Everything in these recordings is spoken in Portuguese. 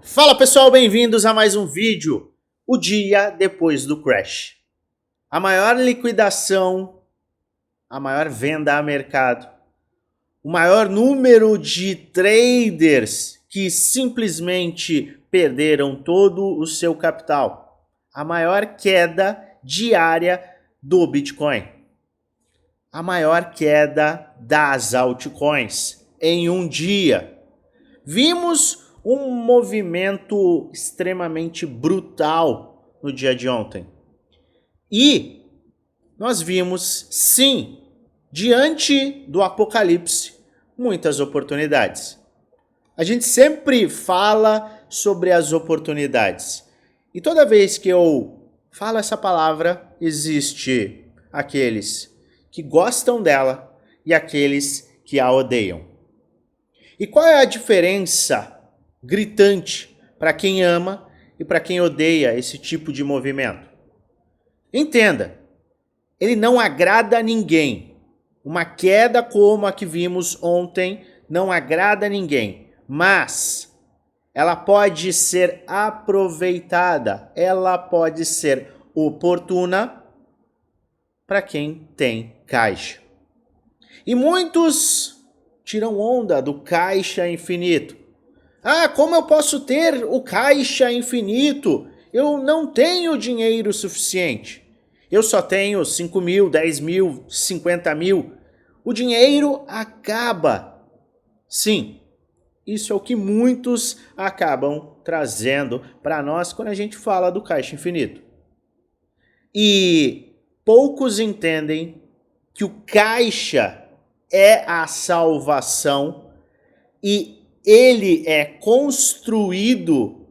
Fala pessoal, bem-vindos a mais um vídeo. O dia depois do crash. A maior liquidação, a maior venda a mercado, o maior número de traders que simplesmente perderam todo o seu capital, a maior queda diária do Bitcoin, a maior queda das altcoins em um dia. Vimos um movimento extremamente brutal no dia de ontem. E nós vimos, sim, diante do apocalipse, muitas oportunidades. A gente sempre fala sobre as oportunidades. E toda vez que eu falo essa palavra, existe aqueles que gostam dela e aqueles que a odeiam. E qual é a diferença gritante para quem ama e para quem odeia esse tipo de movimento? Entenda, ele não agrada a ninguém. Uma queda como a que vimos ontem não agrada a ninguém, mas ela pode ser aproveitada, ela pode ser oportuna para quem tem caixa. E muitos tiram onda do caixa infinito. Ah, como eu posso ter o caixa infinito? Eu não tenho dinheiro suficiente. Eu só tenho 5 mil, 10 mil, 50 mil. O dinheiro acaba. Sim, isso é o que muitos acabam trazendo para nós quando a gente fala do caixa infinito. E poucos entendem que o caixa é a salvação e ele é construído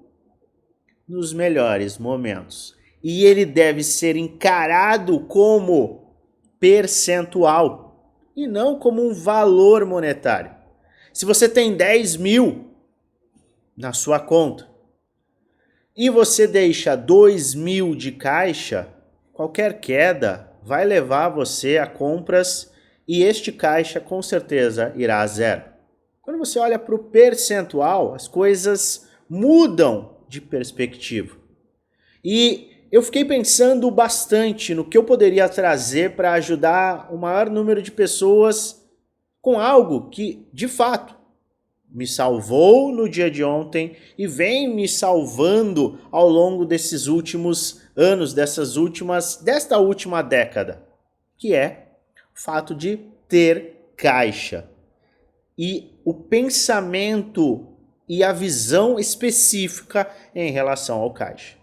nos melhores momentos. E ele deve ser encarado como percentual e não como um valor monetário. Se você tem 10 mil na sua conta e você deixa 2 mil de caixa, qualquer queda vai levar você a compras e este caixa com certeza irá a zero. Quando você olha para o percentual, as coisas mudam de perspectiva. E eu fiquei pensando bastante no que eu poderia trazer para ajudar o maior número de pessoas com algo que, de fato, me salvou no dia de ontem e vem me salvando ao longo desses últimos anos, desta última década, que é o fato de ter caixa. E o pensamento e a visão específica em relação ao caixa.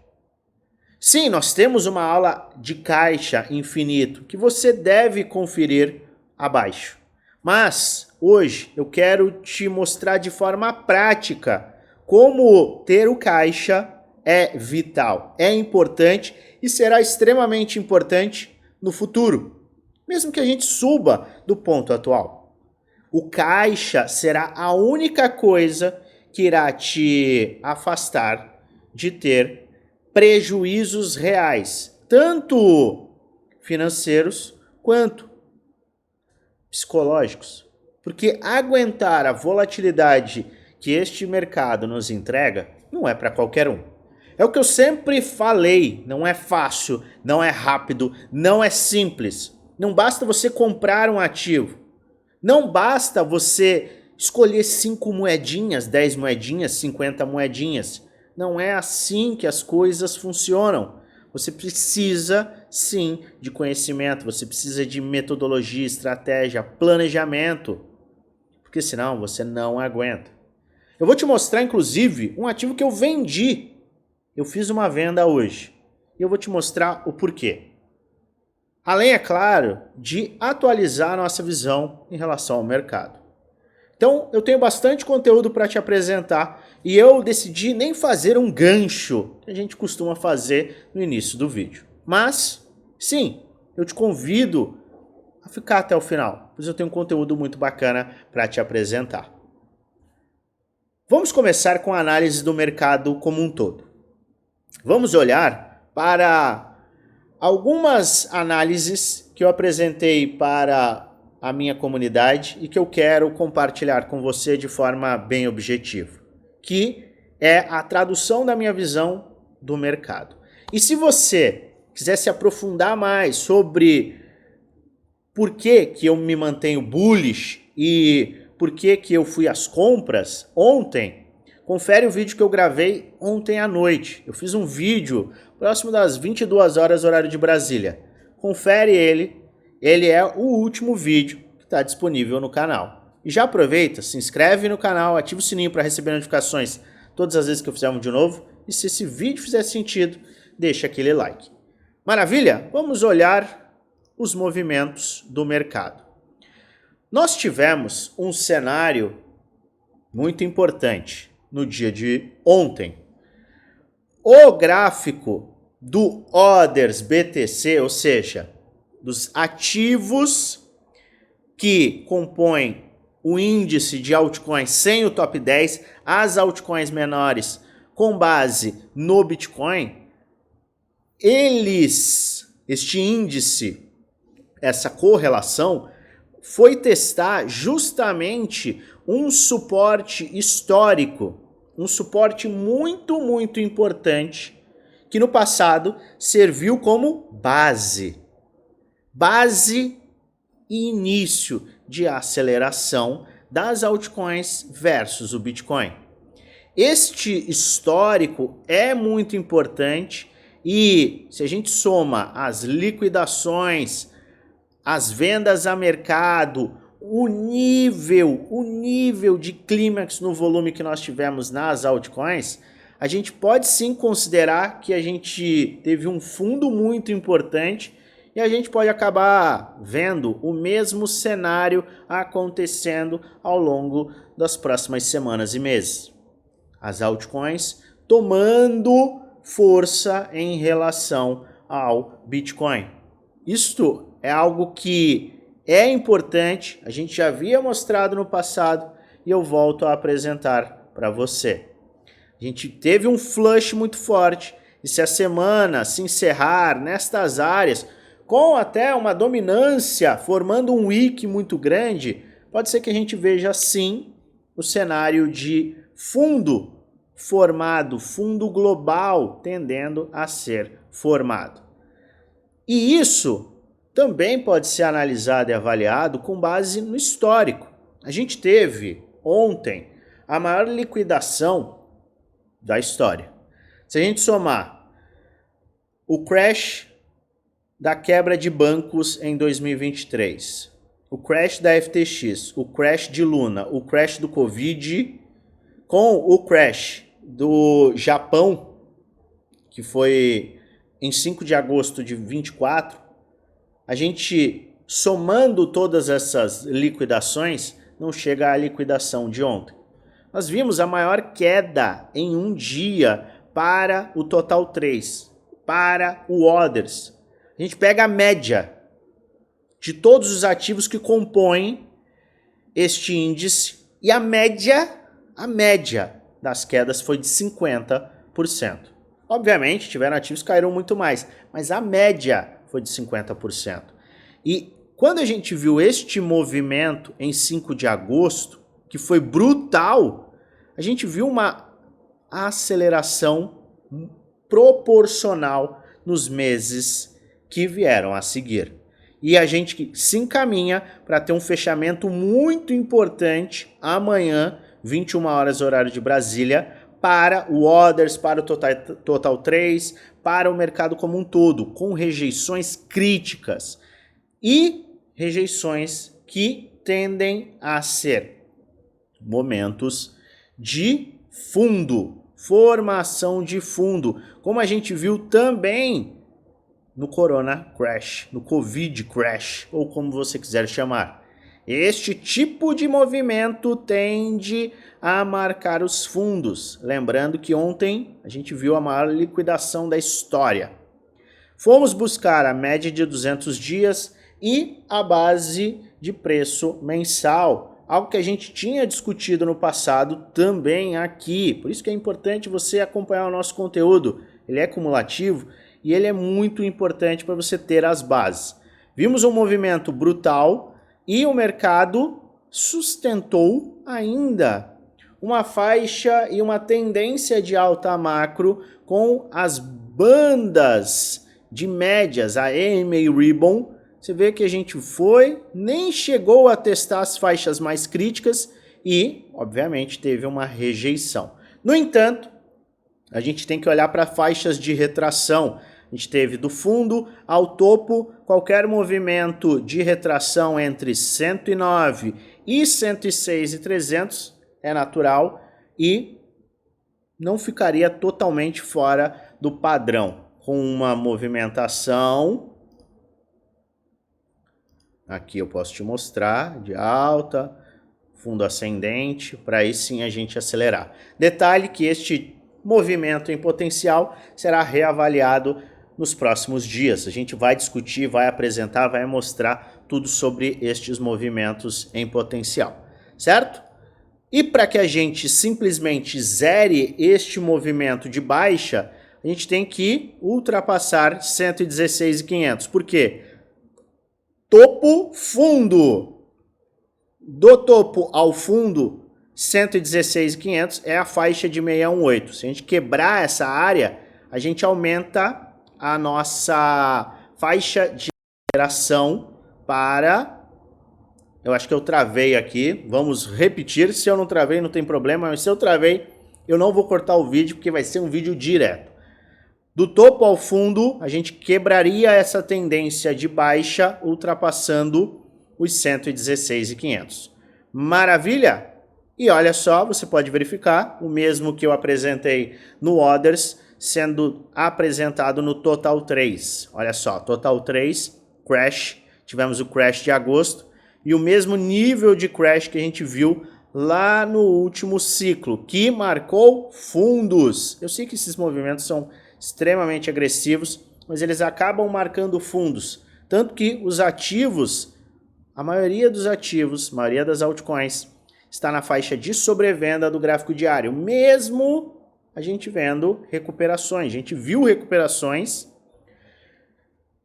Sim, nós temos uma aula de caixa infinito que você deve conferir abaixo. Mas hoje eu quero te mostrar de forma prática como ter o caixa é vital, é importante e será extremamente importante no futuro, mesmo que a gente suba do ponto atual. O caixa será a única coisa que irá te afastar de ter prejuízos reais, tanto financeiros quanto psicológicos. Porque aguentar a volatilidade que este mercado nos entrega não é para qualquer um. É o que eu sempre falei, não é fácil, não é rápido, não é simples. Não basta você comprar um ativo. Não basta você escolher 5 moedinhas, 10 moedinhas, 50 moedinhas. Não é assim que as coisas funcionam. Você precisa, sim, de conhecimento, você precisa de metodologia, estratégia, planejamento, porque senão você não aguenta. Eu vou te mostrar, inclusive, um ativo que eu vendi. Eu fiz uma venda hoje e eu vou te mostrar o porquê. Além, é claro, de atualizar a nossa visão em relação ao mercado. Então, eu tenho bastante conteúdo para te apresentar e eu decidi nem fazer um gancho que a gente costuma fazer no início do vídeo. Mas, sim, eu te convido a ficar até o final, pois eu tenho um conteúdo muito bacana para te apresentar. Vamos começar com a análise do mercado como um todo. Vamos olhar para algumas análises que eu apresentei para a minha comunidade e que eu quero compartilhar com você de forma bem objetiva, que é a tradução da minha visão do mercado. E se você quiser se aprofundar mais sobre por que eu me mantenho bullish e por que eu fui às compras ontem, confere o vídeo que eu gravei ontem à noite. Eu fiz um vídeo próximo das 22 horas, horário de Brasília. Confere ele, ele é o último vídeo que está disponível no canal. E já aproveita, se inscreve no canal, ativa o sininho para receber notificações todas as vezes que eu fizer um vídeo novo. E se esse vídeo fizer sentido, deixa aquele like. Maravilha? Vamos olhar os movimentos do mercado. Nós tivemos um cenário muito importante no dia de ontem. O gráfico do Others BTC, ou seja, dos ativos que compõem o índice de altcoins sem o top 10, as altcoins menores com base no Bitcoin, este índice, essa correlação, foi testar justamente um suporte histórico, um suporte muito importante, que no passado serviu como base e início de aceleração das altcoins versus o Bitcoin. Este histórico é muito importante e se a gente soma as liquidações, as vendas a mercado, o nível de clímax no volume que nós tivemos nas altcoins, a gente pode sim considerar que a gente teve um fundo muito importante e a gente pode acabar vendo o mesmo cenário acontecendo ao longo das próximas semanas e meses. As altcoins tomando força em relação ao Bitcoin. Isto é algo que é importante, a gente já havia mostrado no passado e eu volto a apresentar para você. A gente teve um flush muito forte e se a semana se encerrar nestas áreas com até uma dominância, formando um wick muito grande, pode ser que a gente veja sim o cenário de fundo formado, fundo global tendendo a ser formado. E isso também pode ser analisado e avaliado com base no histórico. A gente teve ontem a maior liquidação da história. Se a gente somar o crash da quebra de bancos em 2023, o crash da FTX, o crash de Luna, o crash do Covid, com o crash do Japão, que foi em 5 de agosto de 24, a gente, somando todas essas liquidações, não chega à liquidação de ontem. Nós vimos a maior queda em um dia para o Total 3, para o Others. A gente pega a média de todos os ativos que compõem este índice e a média das quedas foi de 50%. Obviamente, tiveram ativos que caíram muito mais, mas a média foi de 50%. E quando a gente viu este movimento em 5 de agosto, que foi brutal, a gente viu uma aceleração proporcional nos meses que vieram a seguir. E a gente se encaminha para ter um fechamento muito importante amanhã, 21 horas horário de Brasília, para o Others, para o Total 3, para o mercado como um todo, com rejeições críticas e rejeições que tendem a ser momentos de fundo, formação de fundo, como a gente viu também no Corona Crash, no Covid Crash, ou como você quiser chamar. Este tipo de movimento tende a marcar os fundos. Lembrando que ontem a gente viu a maior liquidação da história. Fomos buscar a média de 200 dias e a base de preço mensal. Algo que a gente tinha discutido no passado também aqui. Por isso que é importante você acompanhar o nosso conteúdo. Ele é cumulativo e ele é muito importante para você ter as bases. Vimos um movimento brutal e o mercado sustentou ainda uma faixa e uma tendência de alta macro com as bandas de médias, a EMA Ribbon. Você vê que a gente nem chegou a testar as faixas mais críticas e, obviamente, teve uma rejeição. No entanto, a gente tem que olhar para faixas de retração. A gente teve do fundo ao topo, qualquer movimento de retração entre 109 e 106,300 é natural e não ficaria totalmente fora do padrão. Com uma movimentação, aqui eu posso te mostrar, de alta, fundo ascendente, para aí sim a gente acelerar. Detalhe que este movimento em potencial será reavaliado nos próximos dias. A gente vai discutir, vai apresentar, vai mostrar tudo sobre estes movimentos em potencial, certo? E para que a gente simplesmente zere este movimento de baixa, a gente tem que ultrapassar 116,500. Por quê? Topo, fundo. Do topo ao fundo, 116,500 é a faixa de 618. Se a gente quebrar essa área, a gente aumenta a nossa faixa de aceleração para... Eu acho que eu travei aqui. Vamos repetir. Se eu não travei, não tem problema. Mas se eu travei, eu não vou cortar o vídeo, porque vai ser um vídeo direto. Do topo ao fundo, a gente quebraria essa tendência de baixa, ultrapassando os 116,500. Maravilha? E olha só, você pode verificar o mesmo que eu apresentei no Others, sendo apresentado no Total 3. Olha só, Total 3, crash, tivemos o crash de agosto, e o mesmo nível de crash que a gente viu lá no último ciclo, que marcou fundos. Eu sei que esses movimentos são extremamente agressivos, mas eles acabam marcando fundos. Tanto que os ativos, a maioria dos ativos, a maioria das altcoins, está na faixa de sobrevenda do gráfico diário, mesmo a gente vendo recuperações. A gente viu recuperações,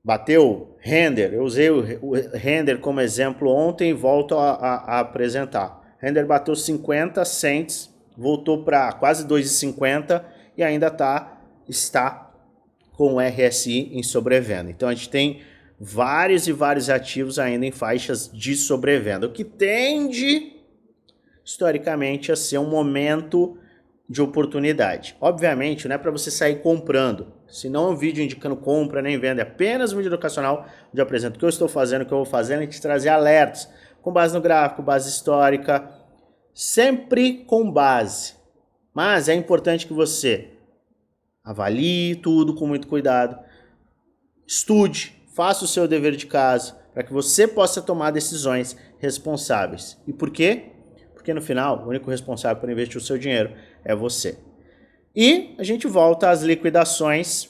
bateu render, eu usei o render como exemplo ontem e volto a apresentar. Render bateu 50 cents, voltou para quase 2,50 e ainda está com o RSI em sobrevenda. Então a gente tem vários e vários ativos ainda em faixas de sobrevenda, o que tende historicamente a ser um momento de oportunidade. Obviamente não é para você sair comprando, se não é um vídeo indicando compra nem venda, é apenas um vídeo educacional onde eu apresento o que eu estou fazendo, o que eu vou fazendo e te trazer alertas com base no gráfico, base histórica, sempre com base. Mas é importante que você avalie tudo com muito cuidado, estude, faça o seu dever de casa, para que você possa tomar decisões responsáveis. E por quê? Porque no final, o único responsável por investir o seu dinheiro é você. E a gente volta às liquidações.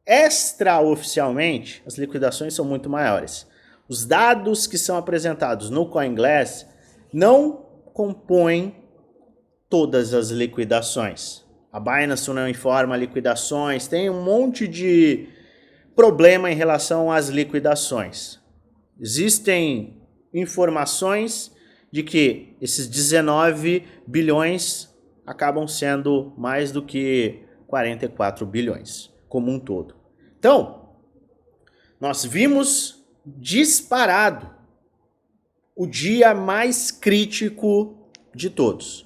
Extraoficialmente, as liquidações são muito maiores. Os dados que são apresentados no CoinGlass não compõem todas as liquidações. A Binance não informa liquidações, tem um monte de problema em relação às liquidações. Existem informações de que esses 19 bilhões acabam sendo mais do que 44 bilhões, como um todo. Então, nós vimos disparado o dia mais crítico de todos.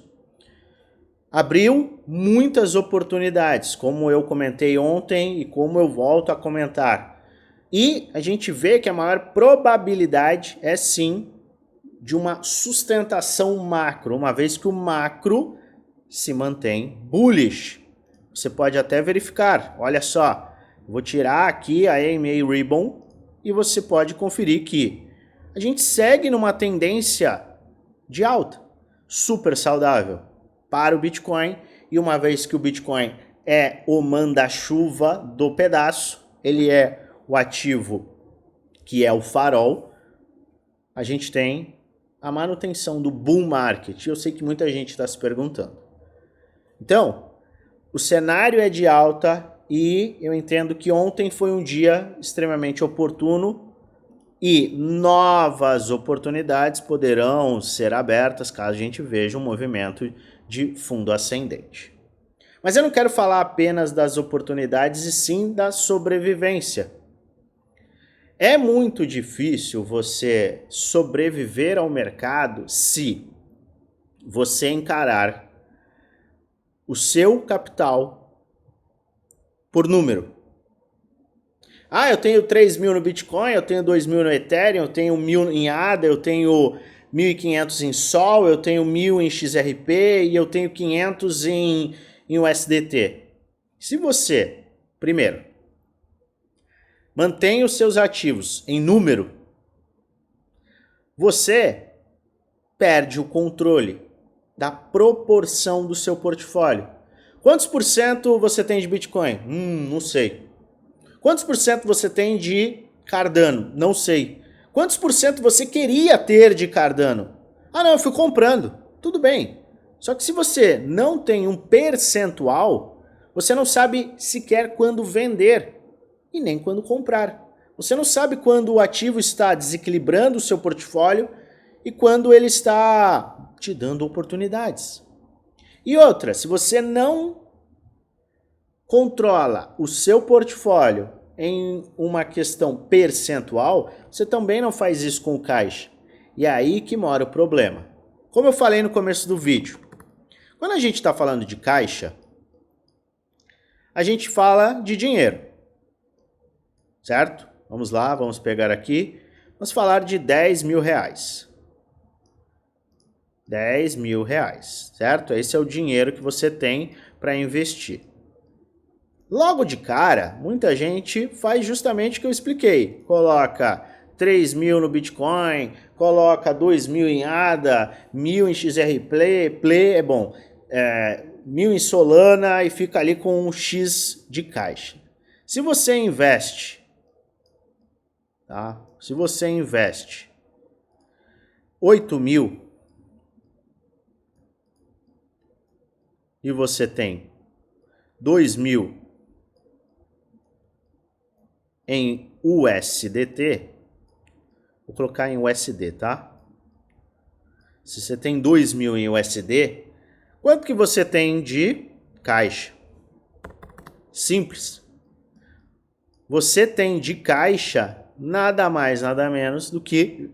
Abriu muitas oportunidades, como eu comentei ontem e como eu volto a comentar. E a gente vê que a maior probabilidade é sim de uma sustentação macro, uma vez que o macro se mantém bullish. Você pode até verificar, olha só, vou tirar aqui a EMA Ribbon e você pode conferir que a gente segue numa tendência de alta, super saudável para o Bitcoin, e uma vez que o Bitcoin é o manda-chuva do pedaço, ele é o ativo que é o farol, a gente tem a manutenção do bull market. Eu sei que muita gente está se perguntando. Então, o cenário é de alta e eu entendo que ontem foi um dia extremamente oportuno e novas oportunidades poderão ser abertas caso a gente veja um movimento de fundo ascendente. Mas eu não quero falar apenas das oportunidades e sim da sobrevivência. É muito difícil você sobreviver ao mercado se você encarar o seu capital por número. Ah, eu tenho 3 mil no Bitcoin, eu tenho 2 mil no Ethereum, eu tenho 1.000 em ADA, eu tenho 1.500 em Sol, eu tenho 1.000 em XRP e eu tenho 500 em USDT. Se você, primeiro, mantém os seus ativos em número, você perde o controle da proporção do seu portfólio. Quantos por cento você tem de Bitcoin? Não sei. Quantos por cento você tem de Cardano? Não sei. Quantos por cento você queria ter de Cardano? Ah, não, eu fui comprando. Tudo bem. Só que se você não tem um percentual, você não sabe sequer quando vender e nem quando comprar. Você não sabe quando o ativo está desequilibrando o seu portfólio e quando ele está te dando oportunidades. E outra, se você não controla o seu portfólio em uma questão percentual, você também não faz isso com o caixa. E é aí que mora o problema. Como eu falei no começo do vídeo, quando a gente está falando de caixa, a gente fala de dinheiro, certo? Vamos lá, vamos pegar aqui, vamos falar de 10 mil reais. 10 mil reais, certo? Esse é o dinheiro que você tem para investir. Logo de cara, muita gente faz justamente o que eu expliquei. Coloca 3 mil no Bitcoin, coloca 2 mil em ADA, 1.000 em XRP, é bom, 1.000 em Solana e fica ali com um X de caixa. Se você investe, tá? Se você investe 8 mil e você tem 2 mil em USDT, vou colocar em USD, tá? Se você tem 2 mil em USD, quanto que você tem de caixa? Simples. Você tem de caixa nada mais, nada menos do que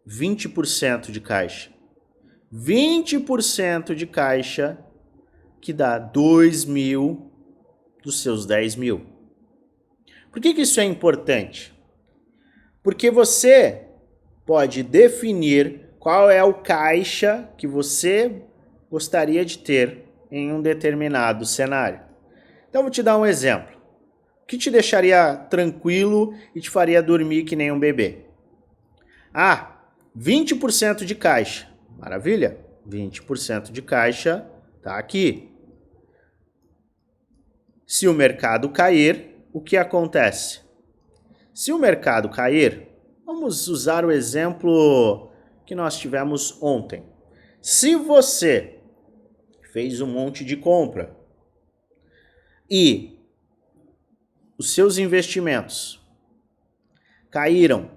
20% de caixa. 20% de caixa que dá 2 mil dos seus 10 mil. Por que isso é importante? Porque você pode definir qual é o caixa que você gostaria de ter em um determinado cenário. Então, vou te dar um exemplo. O que te deixaria tranquilo e te faria dormir que nem um bebê? 20% de caixa. Maravilha? 20% de caixa está aqui. Se o mercado cair, o que acontece? Se o mercado cair, vamos usar o exemplo que nós tivemos ontem. Se você fez um monte de compra e os seus investimentos caíram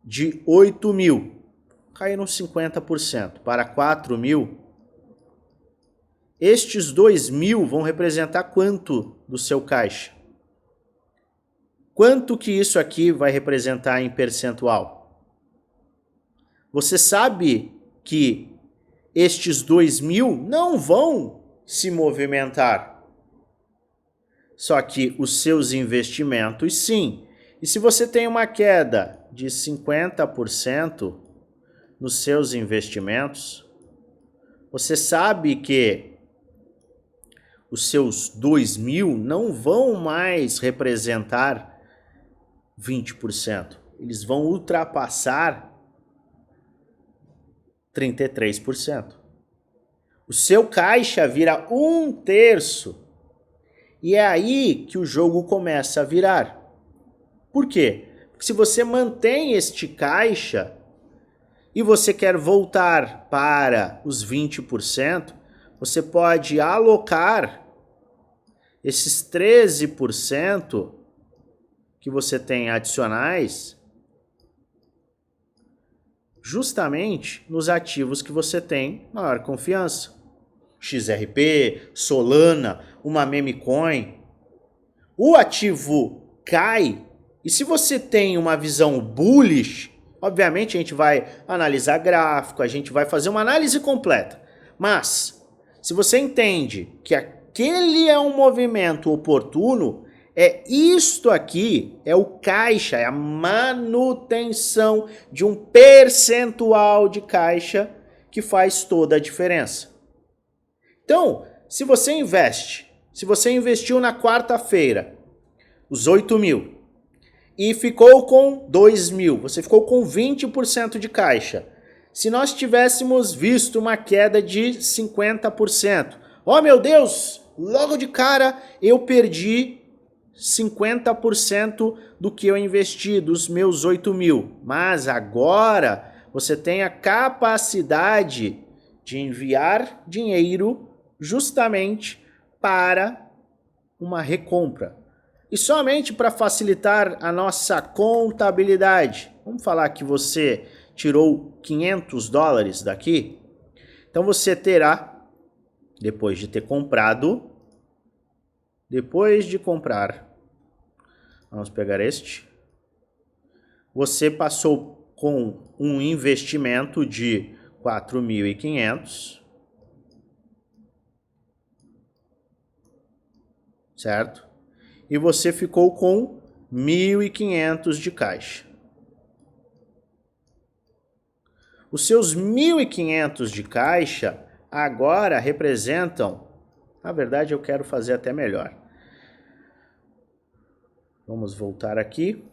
de 8 mil, caíram 50% para 4 mil, estes 2 mil vão representar quanto do seu caixa? Quanto que isso aqui vai representar em percentual? Você sabe que estes 2 mil não vão se movimentar. Só que os seus investimentos sim. E se você tem uma queda de 50% nos seus investimentos, você sabe que os seus 2 mil não vão mais representar 20%. Eles vão ultrapassar 33%. O seu caixa vira 1/3. E é aí que o jogo começa a virar. Por quê? Porque se você mantém este caixa e você quer voltar para os 20%, você pode alocar esses 13% que você tem adicionais justamente nos ativos que você tem maior confiança. XRP, Solana, uma meme coin. O ativo cai, e se você tem uma visão bullish, obviamente a gente vai analisar gráfico, a gente vai fazer uma análise completa. Mas, se você entende que aquele é um movimento oportuno, isto aqui, é o caixa, é a manutenção de um percentual de caixa que faz toda a diferença. Então, se você investiu na quarta-feira os 8 mil e ficou com 2 mil, você ficou com 20% de caixa. Se nós tivéssemos visto uma queda de 50%, oh meu Deus, logo de cara eu perdi 50% do que eu investi, dos meus 8 mil. Mas agora você tem a capacidade de enviar dinheiro justamente para uma recompra. E somente para facilitar a nossa contabilidade, vamos falar que você tirou $500 daqui, então você terá, depois de comprar, vamos pegar este, você passou com um investimento de 4.500, certo? E você ficou com 1.500 de caixa. Os seus 1.500 de caixa agora representam, na verdade eu quero fazer até melhor. Vamos voltar aqui.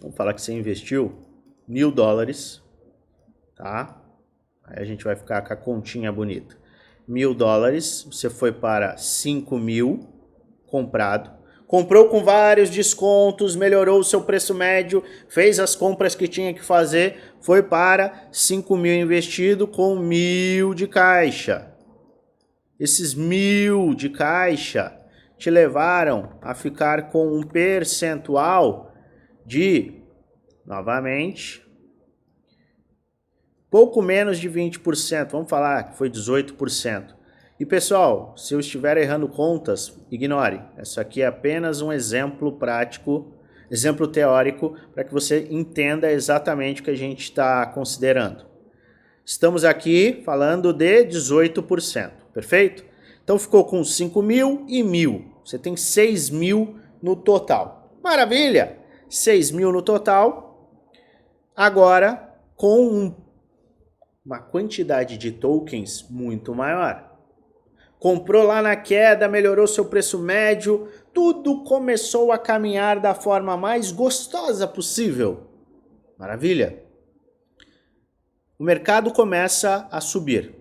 Vamos falar que você investiu $1.000, tá? Aí a gente vai ficar com a continha bonita. $1.000, você foi para 5.000 comprado, comprou com vários descontos, melhorou o seu preço médio, fez as compras que tinha que fazer, foi para 5.000 investido com 1.000 de caixa. Esses 1.000 de caixa te levaram a ficar com um percentual de, novamente, pouco menos de 20%, vamos falar que foi 18%. E pessoal, se eu estiver errando contas, ignore. Isso aqui é apenas um exemplo prático, exemplo teórico, para que você entenda exatamente o que a gente está considerando. Estamos aqui falando de 18%, perfeito? Então ficou com 5.000 e 1.000. Você tem 6.000 no total. Maravilha! 6.000 no total. Agora, com uma quantidade de tokens muito maior. Comprou lá na queda, melhorou seu preço médio, tudo começou a caminhar da forma mais gostosa possível. Maravilha! O mercado começa a subir.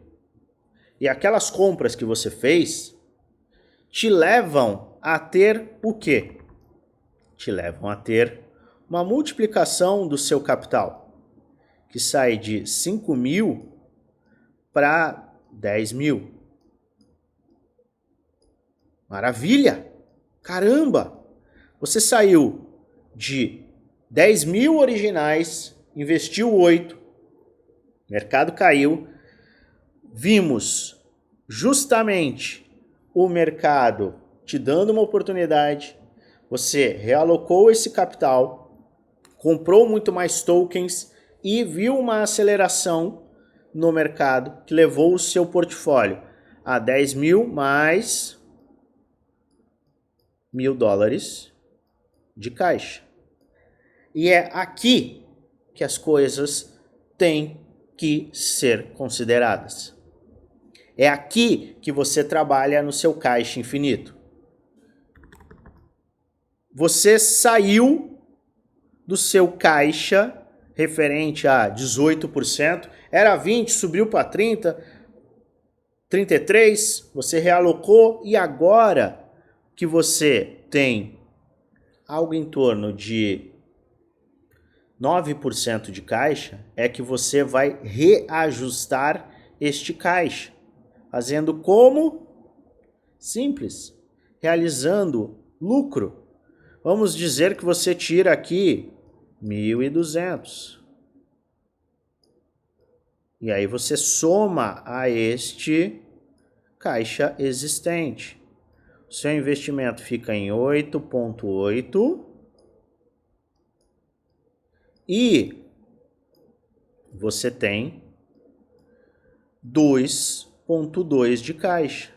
E aquelas compras que você fez te levam a ter o quê? Te levam a ter uma multiplicação do seu capital, que sai de 5.000 para 10.000. Maravilha! Caramba! Você saiu de 10.000 originais, investiu 8, mercado caiu, vimos justamente o mercado te dando uma oportunidade, você realocou esse capital, comprou muito mais tokens e viu uma aceleração no mercado que levou o seu portfólio a 10.000 mais $1.000 de caixa. E é aqui que as coisas têm que ser consideradas. É aqui que você trabalha no seu caixa infinito. Você saiu do seu caixa referente a 18%, era 20%, subiu para 30%, 33%, você realocou e agora que você tem algo em torno de 9% de caixa, é que você vai reajustar este caixa. Fazendo como? Simples. Realizando lucro. Vamos dizer que você tira aqui 1.200. E aí você soma a este caixa existente. O seu investimento fica em 8,8 e você tem 2,2 de caixa,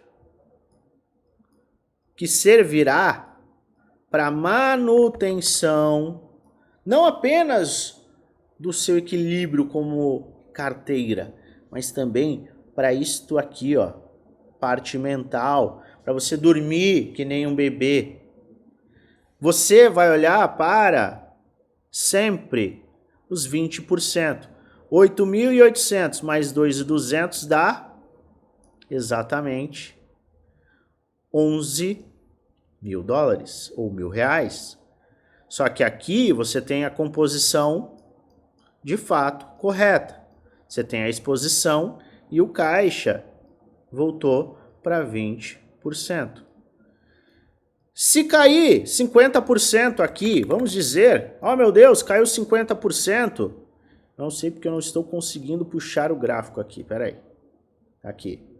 que servirá para manutenção não apenas do seu equilíbrio como carteira, mas também para isto aqui, ó, parte mental, para você dormir que nem um bebê. Você vai olhar para sempre os 20%. 8.800 mais 2.200 dá exatamente 11 mil dólares ou R$1.000. Só que aqui você tem a composição de fato correta. Você tem a exposição e o caixa voltou para 20%. Se cair 50% aqui, vamos dizer, oh meu Deus, caiu 50%. Não sei porque eu não estou conseguindo puxar o gráfico aqui, peraí. Aqui.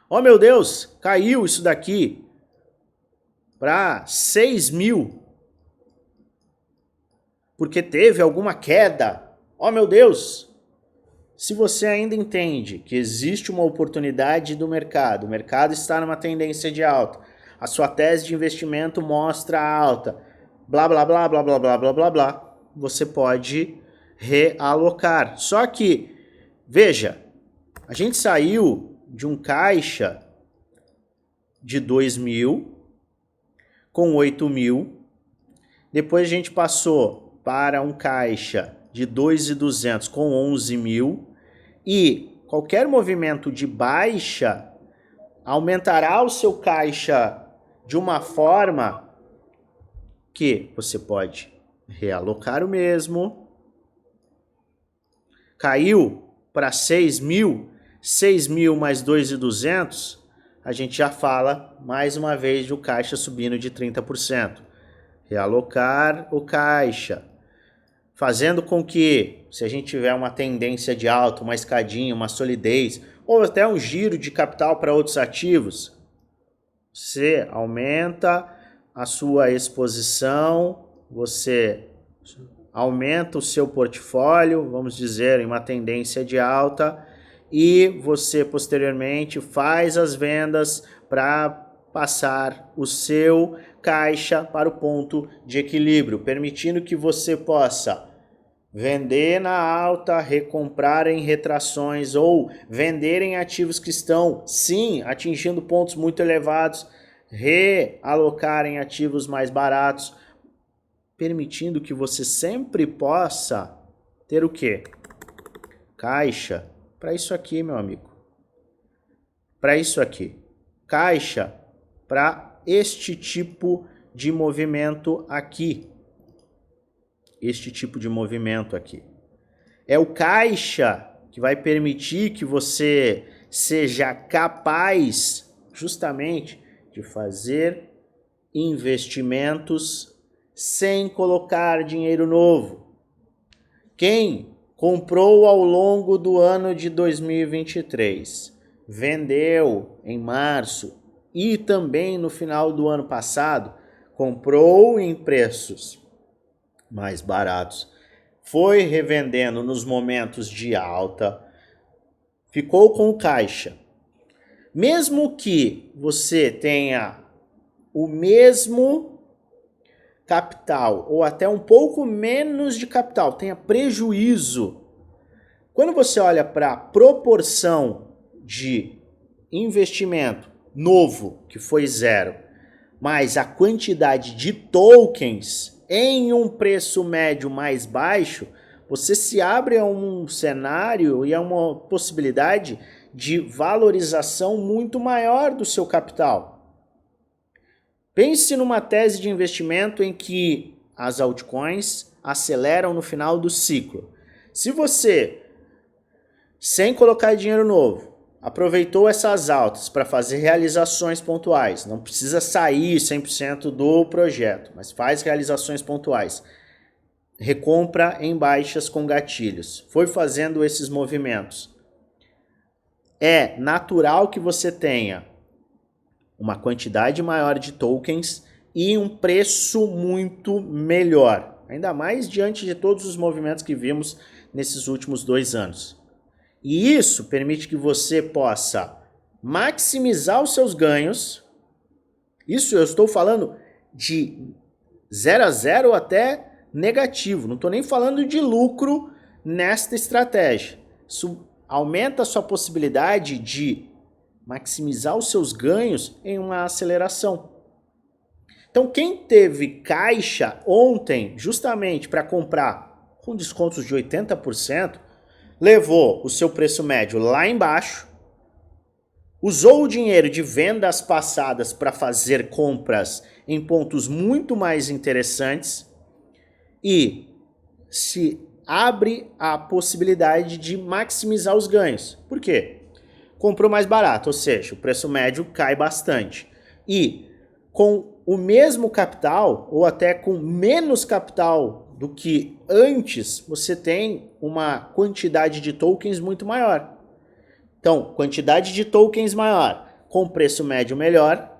Oh meu Deus, caiu isso daqui para 6 mil. Porque teve alguma queda. Oh meu Deus. Se você ainda entende que existe uma oportunidade do mercado, o mercado está numa tendência de alta, a sua tese de investimento mostra alta, blá blá blá blá blá blá blá blá blá, você pode realocar. Só que, veja, a gente saiu de um caixa de 2 mil com 8 mil, depois a gente passou para um caixa de 2.200 com 11 mil, e qualquer movimento de baixa aumentará o seu caixa de uma forma que você pode realocar o mesmo. Caiu para 6 mil mais 2.200, a gente já fala mais uma vez do caixa subindo de 30%. Realocar o caixa, fazendo com que, se a gente tiver uma tendência de alta, uma escadinha, uma solidez, ou até um giro de capital para outros ativos, você aumenta a sua exposição, você aumenta o seu portfólio, vamos dizer, em uma tendência de alta, e você posteriormente faz as vendas para passar o seu caixa para o ponto de equilíbrio, permitindo que você possa vender na alta, recomprar em retrações ou vender em ativos que estão, sim, atingindo pontos muito elevados, realocar em ativos mais baratos, permitindo que você sempre possa ter o quê? Caixa para isso aqui, meu amigo. Para isso aqui. Caixa para este tipo de movimento aqui. Este tipo de movimento aqui. É o caixa que vai permitir que você seja capaz justamente de fazer investimentos sem colocar dinheiro novo. Quem comprou ao longo do ano de 2023, vendeu em março e também no final do ano passado, comprou em preços mais baratos, foi revendendo nos momentos de alta, ficou com caixa. Mesmo que você tenha o mesmo capital ou até um pouco menos de capital, tenha prejuízo, quando você olha para a proporção de investimento novo, que foi 0, mais a quantidade de tokens em um preço médio mais baixo, você se abre a um cenário e a uma possibilidade de valorização muito maior do seu capital. Pense numa tese de investimento em que as altcoins aceleram no final do ciclo. Se você, sem colocar dinheiro novo, aproveitou essas altas para fazer realizações pontuais, não precisa sair 100% do projeto, mas faz realizações pontuais, recompra em baixas com gatilhos, foi fazendo esses movimentos. É natural que você tenha uma quantidade maior de tokens e um preço muito melhor, ainda mais diante de todos os movimentos que vimos nesses últimos 2 anos. E isso permite que você possa maximizar os seus ganhos. Isso eu estou falando de 0 a 0 até negativo. Não estou nem falando de lucro nesta estratégia. Isso aumenta a sua possibilidade de maximizar os seus ganhos em uma aceleração. Então quem teve caixa ontem justamente para comprar com descontos de 80%, levou o seu preço médio lá embaixo, usou o dinheiro de vendas passadas para fazer compras em pontos muito mais interessantes e se abre a possibilidade de maximizar os ganhos. Por quê? Comprou mais barato, ou seja, o preço médio cai bastante. E com o mesmo capital, ou até com menos capital do que antes, você tem uma quantidade de tokens muito maior. Então, quantidade de tokens maior, com preço médio melhor,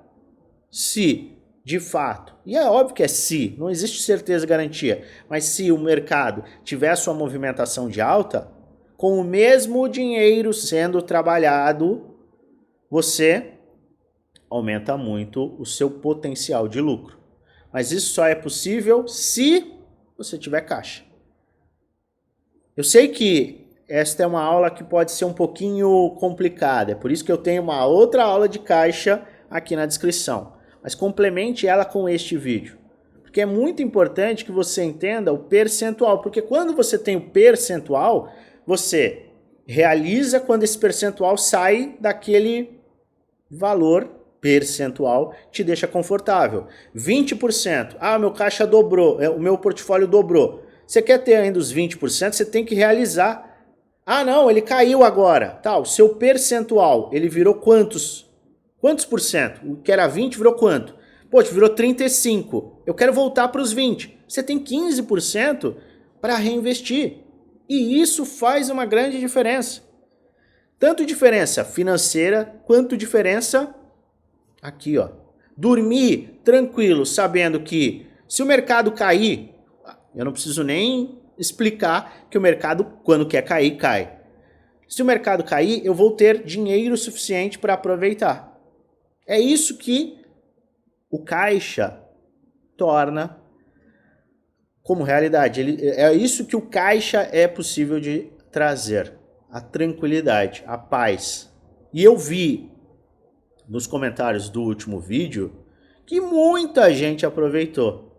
se de fato, e é óbvio que é se, não existe certeza e garantia, mas se o mercado tiver sua movimentação de alta, com o mesmo dinheiro sendo trabalhado, você aumenta muito o seu potencial de lucro. Mas isso só é possível se você tiver caixa. Eu sei que esta é uma aula que pode ser um pouquinho complicada, é por isso que eu tenho uma outra aula de caixa aqui na descrição. Mas complemente ela com este vídeo. Porque é muito importante que você entenda o percentual, porque quando você tem o percentual, você realiza quando esse percentual sai daquele valor percentual, te deixa confortável. 20%, meu caixa dobrou, o meu portfólio dobrou. Você quer ter ainda os 20%, você tem que realizar. Não, ele caiu agora. Tá, o seu percentual, ele virou quantos? Quantos por cento? O que era 20 virou quanto? Poxa, virou 35. Eu quero voltar para os 20. Você tem 15% para reinvestir. E isso faz uma grande diferença. Tanto diferença financeira, quanto diferença aqui, ó. Dormir tranquilo, sabendo que se o mercado cair, eu não preciso nem explicar que o mercado, quando quer cair, cai. Se o mercado cair, eu vou ter dinheiro suficiente para aproveitar. É isso que o caixa torna como realidade. É isso que o caixa é possível de trazer. A tranquilidade, a paz. E eu vi nos comentários do último vídeo que muita gente aproveitou.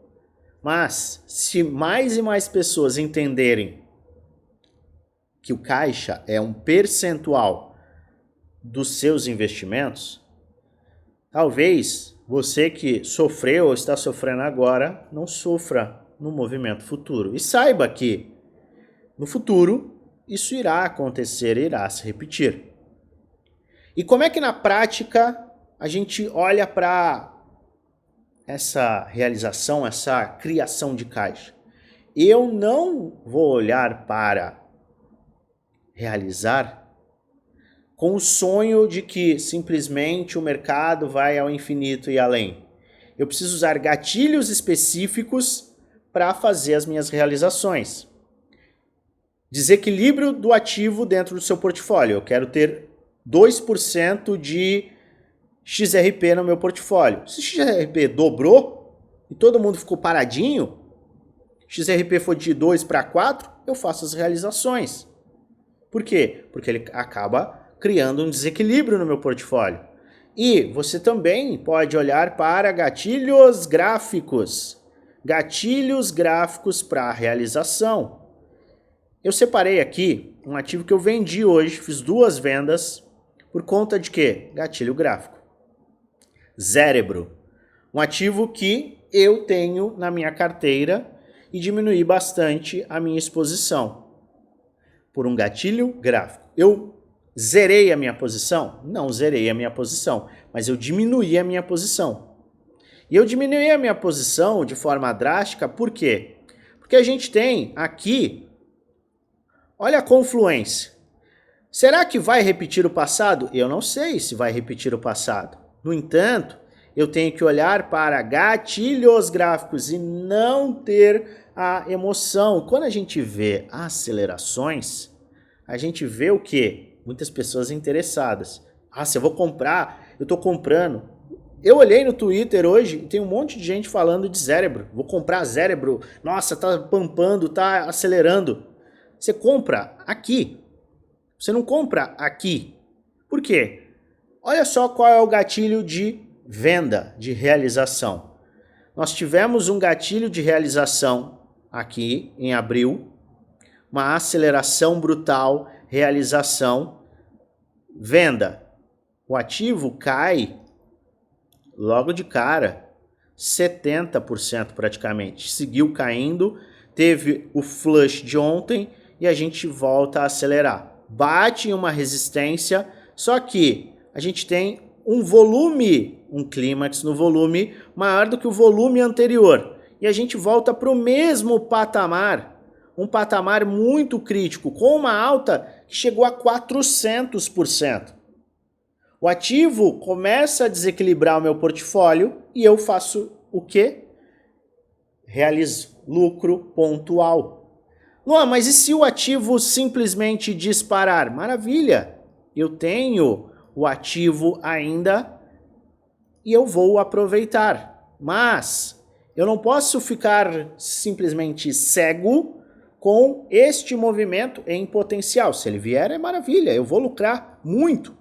Mas se mais e mais pessoas entenderem que o caixa é um percentual dos seus investimentos, talvez você que sofreu ou está sofrendo agora não sofra no movimento futuro. E saiba que no futuro isso irá acontecer, irá se repetir. E como é que na prática a gente olha para essa realização, essa criação de caixa? Eu não vou olhar para realizar com o sonho de que simplesmente o mercado vai ao infinito e além. Eu preciso usar gatilhos específicos para fazer as minhas realizações. Desequilíbrio do ativo dentro do seu portfólio. Eu quero ter 2% de XRP no meu portfólio. Se XRP dobrou e todo mundo ficou paradinho, XRP foi de 2 para 4, eu faço as realizações. Por quê? Porque ele acaba criando um desequilíbrio no meu portfólio. E você também pode olhar para gatilhos gráficos. Gatilhos gráficos para realização. Eu separei aqui um ativo que eu vendi hoje, fiz 2 vendas, por conta de quê? Gatilho gráfico. Zérebro. Um ativo que eu tenho na minha carteira e diminuí bastante a minha exposição por um gatilho gráfico. Zerei a minha posição? Não zerei a minha posição, mas eu diminuí a minha posição. E eu diminuí a minha posição de forma drástica, por quê? Porque a gente tem aqui, olha a confluência. Será que vai repetir o passado? Eu não sei se vai repetir o passado. No entanto, eu tenho que olhar para gatilhos gráficos e não ter a emoção. Quando a gente vê acelerações, a gente vê o quê? Muitas pessoas interessadas. Ah, se eu vou comprar, eu estou comprando. Eu olhei no Twitter hoje e tem um monte de gente falando de Cérebro. Vou comprar Cérebro. Nossa, tá pampando, tá acelerando. Você compra aqui. Você não compra aqui. Por quê? Olha só qual é o gatilho de venda, de realização. Nós tivemos um gatilho de realização aqui em abril, uma aceleração brutal, realização, venda. O ativo cai logo de cara, 70% praticamente. Seguiu caindo, teve o flush de ontem e a gente volta a acelerar. Bate em uma resistência, só que a gente tem um volume, um clímax no volume maior do que o volume anterior. E a gente volta para o mesmo patamar, um patamar muito crítico, com uma alta que chegou a 400%. O ativo começa a desequilibrar o meu portfólio e eu faço o quê? Realizo lucro pontual. Luan, mas e se o ativo simplesmente disparar? Maravilha, eu tenho o ativo ainda e eu vou aproveitar. Mas eu não posso ficar simplesmente cego com este movimento em potencial. Se ele vier, é maravilha, eu vou lucrar muito.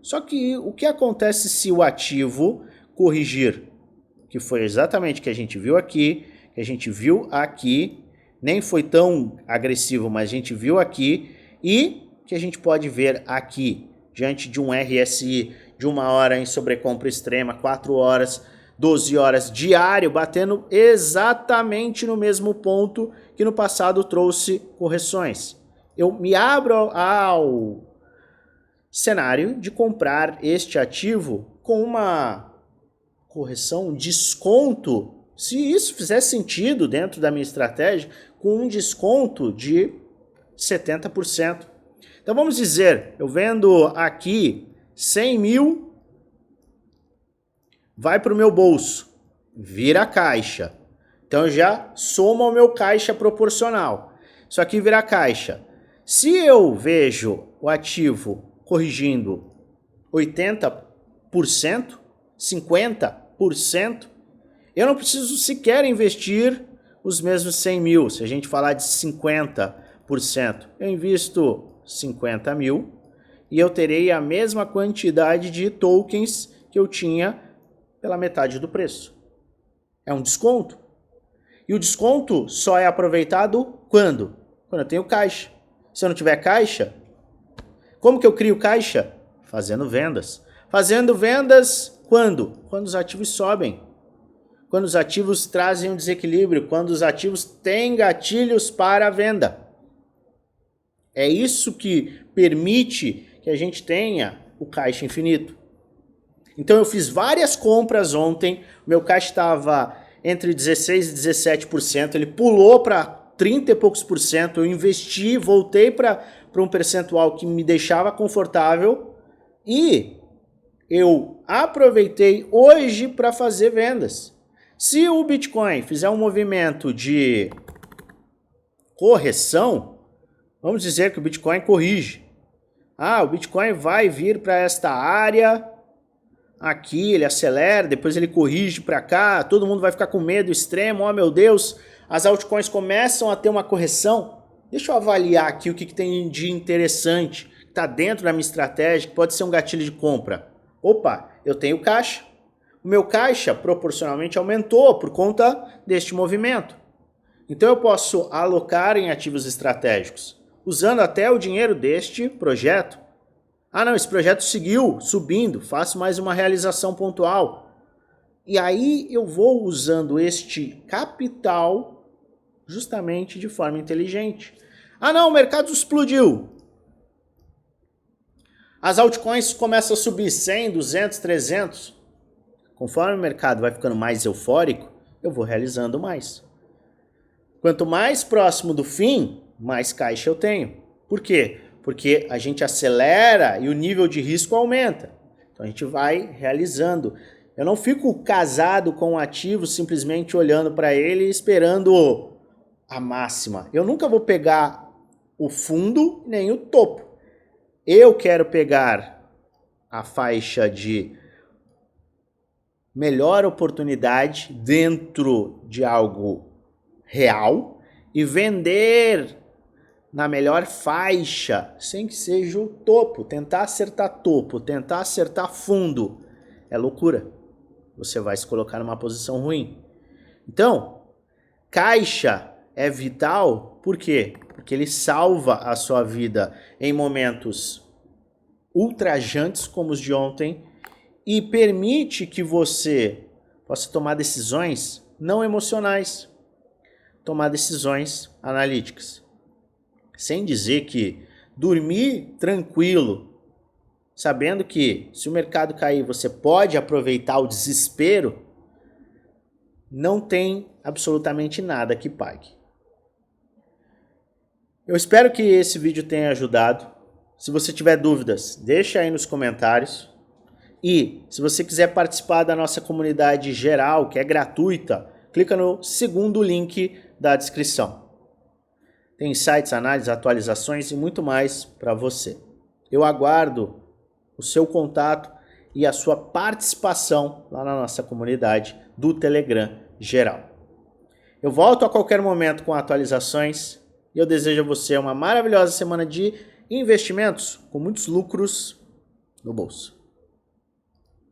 Só que o que acontece se o ativo corrigir? Que foi exatamente o que a gente viu aqui, que a gente viu aqui, nem foi tão agressivo, mas a gente viu aqui e que a gente pode ver aqui, diante de um RSI de 1 hora em sobrecompra extrema, 4 horas, 12 horas diário, batendo exatamente no mesmo ponto que no passado trouxe correções. Eu me abro ao cenário de comprar este ativo com uma correção, um desconto, se isso fizer sentido dentro da minha estratégia, com um desconto de 70%. Então vamos dizer, eu vendo aqui 100 mil, vai para o meu bolso, vira caixa. Então eu já somo ao meu caixa proporcional. Isso aqui vira caixa. Se eu vejo o ativo corrigindo 80%, 50%, eu não preciso sequer investir os mesmos 100 mil. Se a gente falar de 50%, eu invisto 50 mil e eu terei a mesma quantidade de tokens que eu tinha pela metade do preço. É um desconto. E o desconto só é aproveitado quando? Quando eu tenho caixa. Se eu não tiver caixa, como que eu crio caixa? Fazendo vendas. Fazendo vendas quando? Quando os ativos sobem. Quando os ativos trazem um desequilíbrio. Quando os ativos têm gatilhos para a venda. É isso que permite que a gente tenha o caixa infinito. Então eu fiz várias compras ontem. Meu caixa estava entre 16% e 17%. Ele pulou para 30 e poucos por cento. Eu investi, voltei para um percentual que me deixava confortável e eu aproveitei hoje para fazer vendas. Se o Bitcoin fizer um movimento de correção, vamos dizer que o Bitcoin corrige. Ah, o Bitcoin vai vir para esta área, aqui ele acelera, depois ele corrige para cá, todo mundo vai ficar com medo extremo, oh meu Deus, as altcoins começam a ter uma correção. Deixa eu avaliar aqui o que tem de interessante, que está dentro da minha estratégia, que pode ser um gatilho de compra. Opa, eu tenho caixa. O meu caixa proporcionalmente aumentou por conta deste movimento. Então eu posso alocar em ativos estratégicos, usando até o dinheiro deste projeto. Ah não, esse projeto seguiu subindo, faço mais uma realização pontual. E aí eu vou usando este capital justamente de forma inteligente. Ah não, o mercado explodiu. As altcoins começam a subir 100, 200, 300. Conforme o mercado vai ficando mais eufórico, eu vou realizando mais. Quanto mais próximo do fim, mais caixa eu tenho. Por quê? Porque a gente acelera e o nível de risco aumenta. Então a gente vai realizando. Eu não fico casado com o ativo simplesmente olhando para ele e esperando a máxima. Eu nunca vou pegar o fundo nem o topo. Eu quero pegar a faixa de melhor oportunidade dentro de algo real e vender na melhor faixa, sem que seja o topo. Tentar acertar topo, tentar acertar fundo, é loucura. Você vai se colocar numa posição ruim. Então, caixa é vital, por quê? Porque ele salva a sua vida em momentos ultrajantes como os de ontem e permite que você possa tomar decisões não emocionais, tomar decisões analíticas. Sem dizer que dormir tranquilo, sabendo que se o mercado cair você pode aproveitar o desespero, não tem absolutamente nada que pague. Eu espero que esse vídeo tenha ajudado. Se você tiver dúvidas, deixa aí nos comentários. E se você quiser participar da nossa comunidade geral, que é gratuita, clica no segundo link da descrição. Tem insights, análises, atualizações e muito mais para você. Eu aguardo o seu contato e a sua participação lá na nossa comunidade do Telegram geral. Eu volto a qualquer momento com atualizações e eu desejo a você uma maravilhosa semana de investimentos com muitos lucros no bolso.